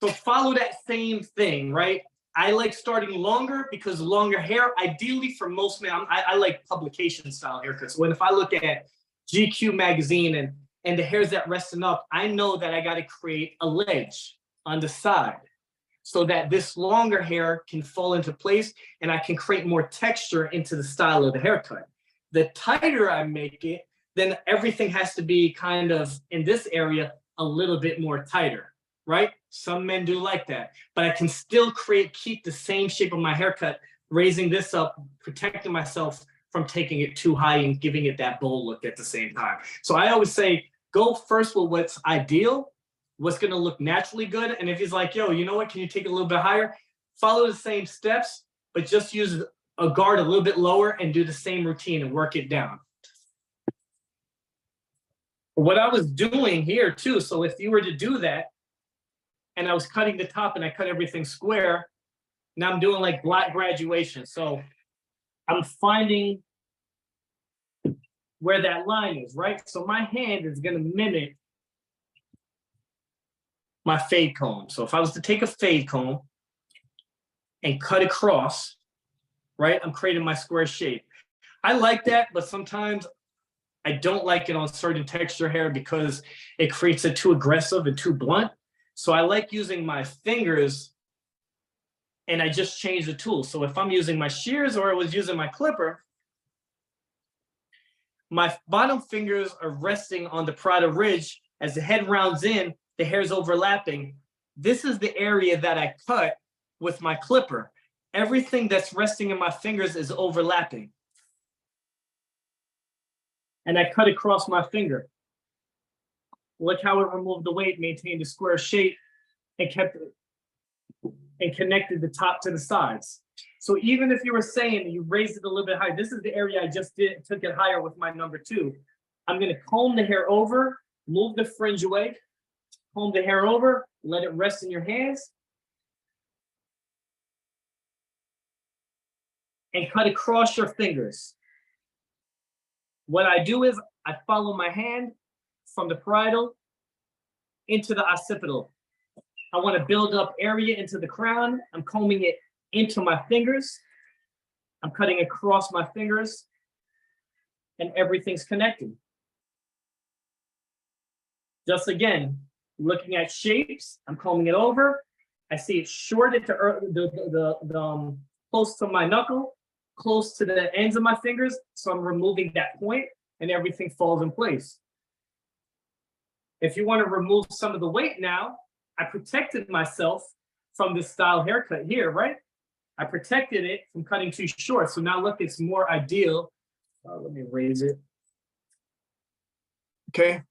So follow that same thing, right? I like starting longer because longer hair, ideally for most men, I like publication style haircuts. When if I look at GQ magazine and the hairs that resting up, I know that I got to create a ledge on the side so that this longer hair can fall into place and I can create more texture into the style of the haircut. The tighter I make it, then everything has to be kind of in this area a little bit more tighter, right? Some men do like that, but I can still keep the same shape of my haircut, raising this up, protecting myself from taking it too high and giving it that bowl look at the same time. So I always say, go first with what's ideal, what's gonna look naturally good. And if he's like, yo, you know what, can you take it a little bit higher? Follow the same steps, but just use a guard a little bit lower and do the same routine and work it down. What I was doing here too, so if you were to do that, and I was cutting the top and I cut everything square, now I'm doing like black graduation. So I'm finding where that line is, right? So my hand is gonna mimic my fade comb. So if I was to take a fade comb and cut across, right, I'm creating my square shape. I like that, but sometimes I don't like it on certain texture hair because it creates it too aggressive and too blunt. So I like using my fingers, and I just change the tool. So if I'm using my shears or I was using my clipper, my bottom fingers are resting on the parietal ridge. As the head rounds in, the hair's overlapping. This is the area that I cut with my clipper. Everything that's resting in my fingers is overlapping. And I cut across my finger. Look how it removed the weight, maintained a square shape, and kept it and connected the top to the sides. So even if you were saying you raised it a little bit high, this is the area I just did, took it higher with my number 2. I'm gonna comb the hair over, move the fringe away, comb the hair over, let it rest in your hands, and cut across your fingers. What I do is I follow my hand from the parietal into the occipital. I want to build up area into the crown. I'm combing it into my fingers. I'm cutting across my fingers, and everything's connected. Just again, looking at shapes, I'm combing it over. I see it short into close to my knuckle, close to the ends of my fingers. So I'm removing that point, and everything falls in place. If you want to remove some of the weight now, I protected myself from this style haircut here, right? I protected it from cutting too short. So now look, it's more ideal. Let me raise it. Okay.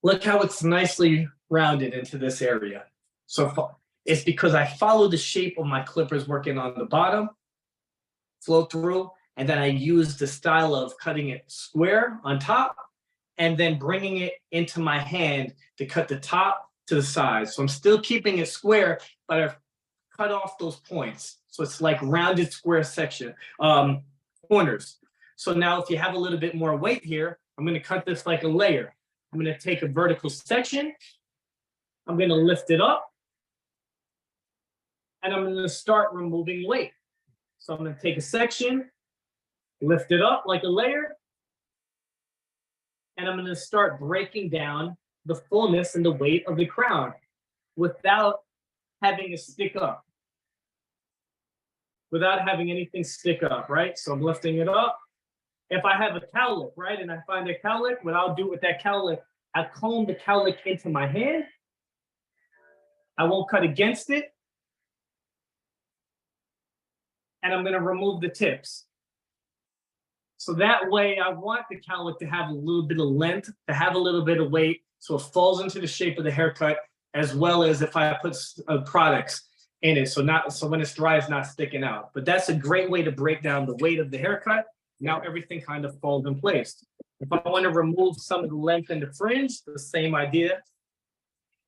Look how it's nicely rounded into this area. So it's because I follow the shape of my clippers working on the bottom, flow through, and then I use the style of cutting it square on top, and then bringing it into my hand to cut the top to the sides. So I'm still keeping it square, but I've cut off those points. So it's like rounded square section, corners. So now if you have a little bit more weight here, I'm gonna cut this like a layer. I'm gonna take a vertical section, I'm gonna lift it up, and I'm gonna start removing weight. So I'm gonna take a section, lift it up like a layer, and I'm going to start breaking down the fullness and the weight of the crown without having it stick up, without having anything stick up, right? So I'm lifting it up. If I have a cowlick, right, and I find a cowlick, what I'll do with that cowlick, I comb the cowlick into my hand. I won't cut against it. And I'm going to remove the tips. So that way, I want the cowlick to have a little bit of length, to have a little bit of weight, so it falls into the shape of the haircut, as well as if I put products in it, so when it's dry, it's not sticking out. But that's a great way to break down the weight of the haircut. Now everything kind of falls in place. If I want to remove some of the length in the fringe, the same idea.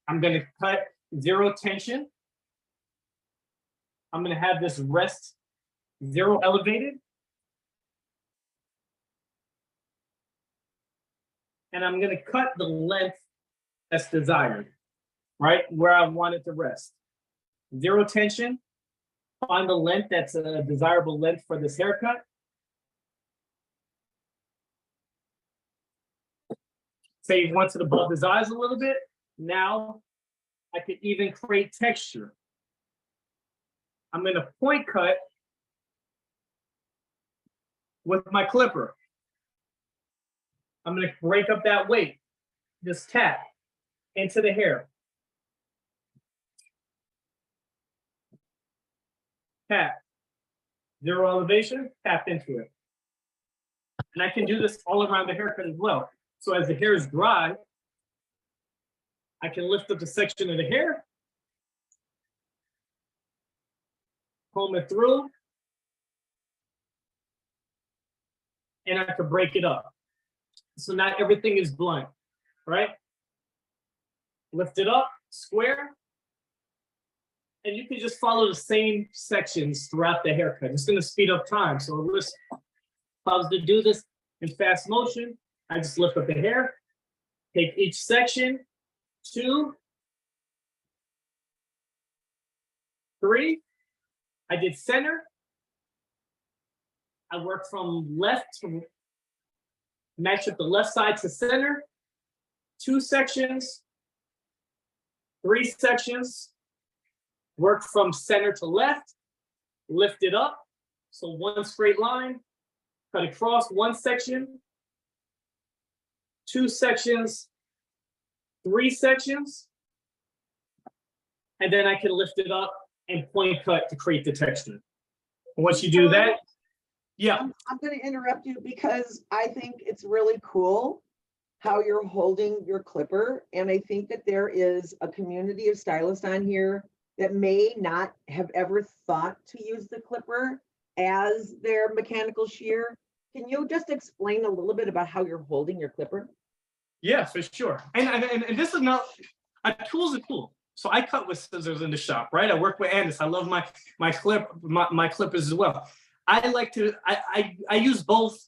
I'm going to cut zero tension. I'm going to have this rest zero elevated. And I'm going to cut the length that's desired, right? Where I want it to rest. Zero tension, find the length that's a desirable length for this haircut. Say you want it above his eyes a little bit. Now I could even create texture. I'm going to point cut with my clipper. I'm going to break up that weight. Just tap into the hair. Tap. Zero elevation, tap into it. And I can do this all around the haircut as well. So as the hair is dry, I can lift up the section of the hair, comb it through, and I can break it up. So not everything is blunt, right? Lift it up, square, and you can just follow the same sections throughout the haircut. It's gonna speed up time. So if I was to do this in fast motion, I just lift up the hair, take each section, 2, 3. I did center. I worked from left to match up the left side to center. 2 sections, 3 sections. Work from center to left, lift it up. So 1 straight line, cut across 1 section, 2 sections, 3 sections, and then I can lift it up and point cut to create the texture. And once you do that, yeah, I'm going to interrupt you because I think it's really cool how you're holding your clipper. And I think that there is a community of stylists on here that may not have ever thought to use the clipper as their mechanical shear. Can you just explain a little bit about how you're holding your clipper? yeah, for sure. And this is not, a tool's a tool. So I cut with scissors in the shop, right? I work with Andis. I love my clippers as well. I like to, I use both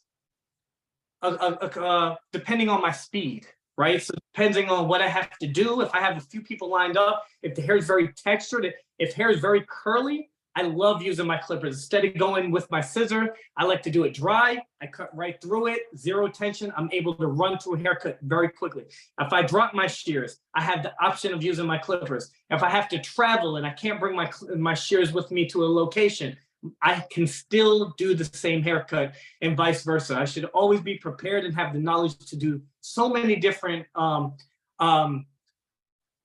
depending on my speed, right? So depending on what I have to do, if I have a few people lined up, if the hair is very textured, if hair is very curly, I love using my clippers. Instead of going with my scissor, I like to do it dry. I cut right through it, 0 tension. I'm able to run through a haircut very quickly. If I drop my shears, I have the option of using my clippers. If I have to travel and I can't bring my shears with me to a location, I can still do the same haircut and vice versa. I should always be prepared and have the knowledge to do so many different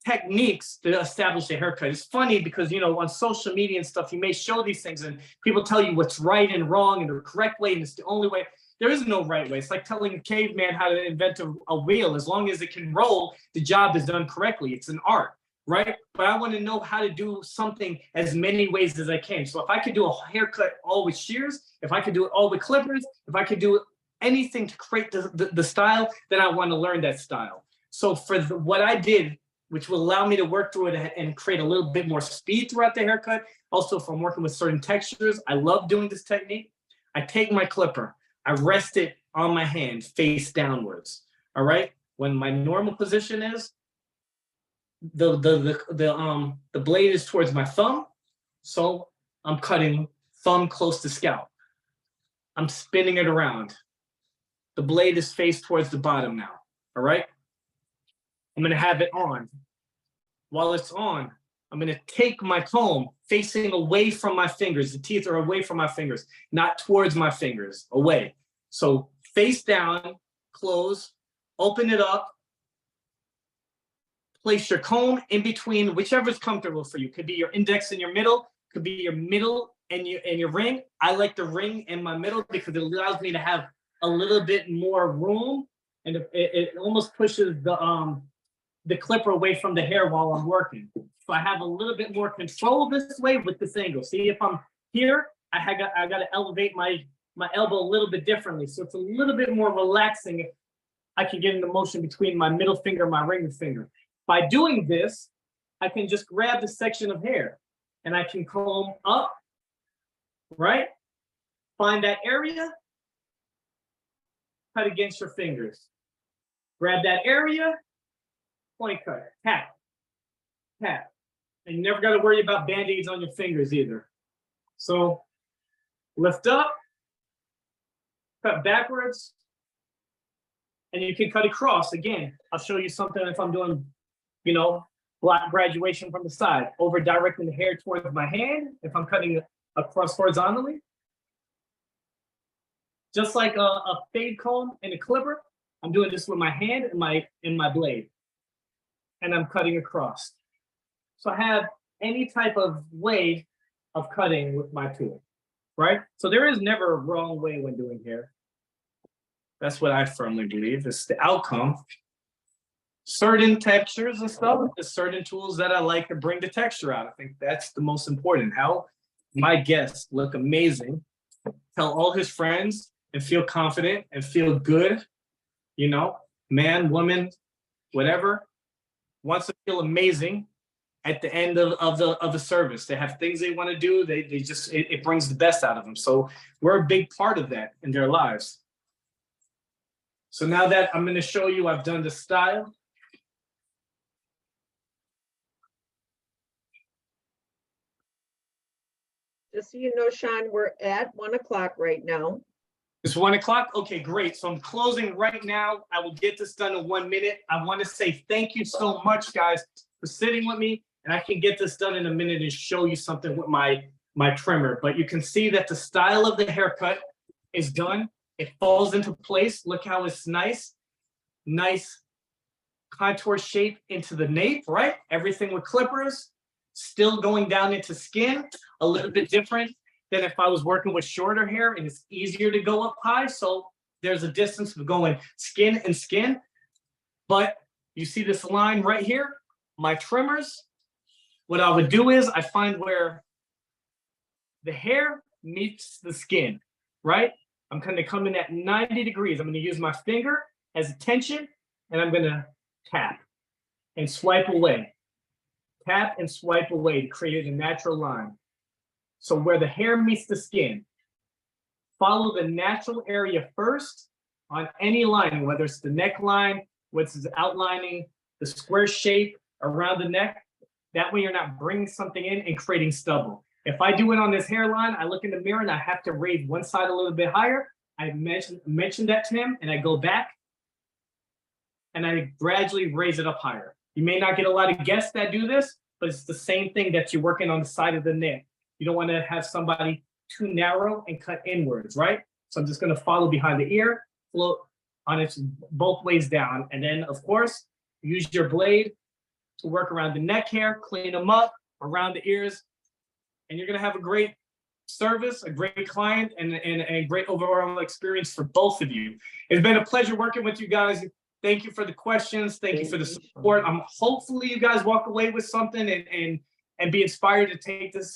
techniques to establish a haircut. It's funny because, you know, on social media and stuff, you may show these things and people tell you what's right and wrong and the correct way and it's the only way. There is no right way. It's like telling a caveman how to invent a wheel. As long as it can roll, the job is done correctly. It's an art, right? But I want to know how to do something as many ways as I can. So if I could do a haircut all with shears, if I could do it all with clippers, if I could do anything to create the style, then I want to learn that style. So for what I did, which will allow me to work through it and create a little bit more speed throughout the haircut. Also, if I'm working with certain textures, I love doing this technique. I take my clipper, I rest it on my hand face downwards. All right. When my normal position is, the blade is towards my thumb, so I'm cutting thumb close to scalp. I'm spinning it around. The blade is faced towards the bottom now. All right. I'm going to have it on. While it's on, I'm going to take my comb facing away from my fingers. The teeth are away from my fingers, not towards my fingers, away. So face down, close, open it up, place your comb in between, whichever is comfortable for you. Could be your index and your middle, could be your middle and your ring. I like the ring in my middle because it allows me to have a little bit more room, and it almost pushes the clipper away from the hair while I'm working. So I have a little bit more control this way with this angle. See, if I'm here, I got to elevate my elbow a little bit differently. So it's a little bit more relaxing if I can get in the motion between my middle finger and my ring finger. By doing this, I can just grab the section of hair and I can comb up, right? Find that area, cut against your fingers. Grab that area, point cut, tap, tap. And you never got to worry about band-aids on your fingers either. So lift up, cut backwards, and you can cut across. Again, I'll show you something if I'm doing, you know, block graduation from the side, over directing the hair towards my hand, if I'm cutting across horizontally. Just like a fade comb and a clipper, I'm doing this with my hand and my blade. And I'm cutting across. So I have any type of way of cutting with my tool, right? So there is never a wrong way when doing hair. That's what I firmly believe. It's the outcome. Certain textures and stuff, there's certain tools that I like to bring the texture out. I think that's the most important. How my guests look amazing, tell all his friends and feel confident and feel good, you know, man, woman, whatever, wants to feel amazing at the end of the service. They have things they want to do. They just, it brings the best out of them. So we're a big part of that in their lives. So now that I'm going to show you, I've done the style. just so you know, Sean, we're at 1 o'clock right now. It's 1 o'clock. Okay, great. So I'm closing right now. I will get this done in 1 minute. I want to say thank you so much, guys, for sitting with me. And I can get this done in a minute and show you something with my trimmer. But you can see that the style of the haircut is done. It falls into place. Look how it's nice. Nice contour shape into the nape, right? Everything with clippers, still going down into skin, a little bit different than if I was working with shorter hair, and it's easier to go up high. So there's a distance of going skin and skin. But you see this line right here, my trimmers, what I would do is I find where the hair meets the skin, right? I'm going to come in at 90 degrees. I'm going to use my finger as a tension, and I'm going to tap and swipe away. Tap and swipe away to create a natural line. So where the hair meets the skin, follow the natural area first on any line, whether it's the neckline, what's outlining the square shape around the neck. That way you're not bringing something in and creating stubble. If I do it on this hairline, I look in the mirror and I have to raise one side a little bit higher. I mentioned that to him, and I go back and I gradually raise it up higher. You may not get a lot of guests that do this, but it's the same thing that you're working on the side of the neck. You don't want to have somebody too narrow and cut inwards, right? So I'm just going to follow behind the ear, float on its both ways down. And then, of course, use your blade to work around the neck hair, clean them up around the ears, and you're going to have a great service, a great client, and a great overall experience for both of you. It's been a pleasure working with you guys. Thank you for the questions. Thank you for the support. Hopefully you guys walk away with something and be inspired to take this,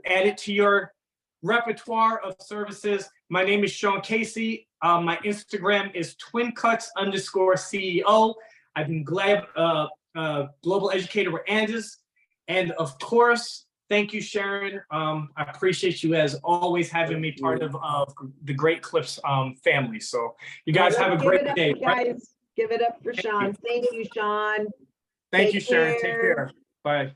add it to your repertoire of services. My name is Sean Casey. My Instagram is twincuts_CEO. I've been glad global educator with Andis. And of course, thank you, Sharon. I appreciate you as always having me part of the Great Clips family. So you guys have a great day. Guys, give it up for Sean. Thank you, Sean. Thank you, Sharon. Take care. Bye.